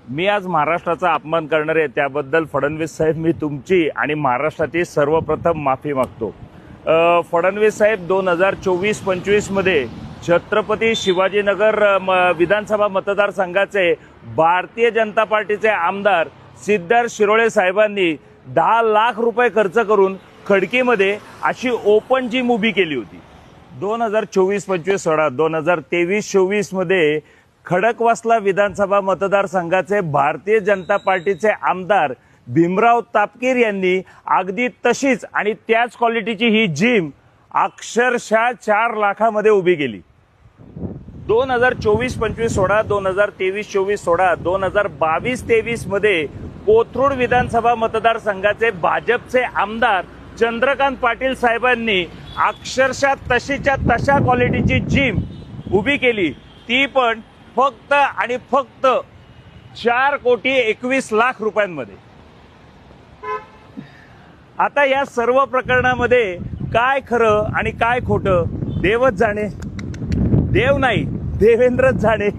मी आज महाराष्ट्राचा अपमान करणार आहे त्याबद्दल फडणवीस साहेब मी तुमची आणि महाराष्ट्राची सर्वप्रथम माफी मागतो। फडणवीस साहेब 2024-25 मध्ये छत्रपती शिवाजीनगर विधानसभा मतदारसंघाचे भारतीय जनता पार्टीचे आमदार सिद्धार्थ शिरोळे साहेबांनी 10 लाख रुपये खर्च करून खडकीमध्ये अशी ओपन जिम उभी केली होती। 2024-25 सोडा 2023-24 मध्ये खडकवासला विधानसभा मतदारसंघाचे भारतीय जनता पार्टीचे आमदार भीमराव तापकीर यांनी अगदी तशीच आणि त्याच क्वालिटीची ही जिम अक्षरशः 4 लाखामध्ये उभी केली। 2024-25 सोडा 2023-24 सोडा 2022-23 मध्ये कोथरूड विधानसभा मतदारसंघाचे भाजपचे आमदार चंद्रकांत पाटील साहेबांनी अक्षरशः तशीच्या तशा क्वालिटीची जिम उभी केली, ती पण फक्त आणि फक्त 4,21,00,000 रुपयांमध्ये। आता या सर्व प्रकरणामध्ये काय खरं आणि काय खोटं देवच जाणे, देव नाही देवेंद्रच जाणे।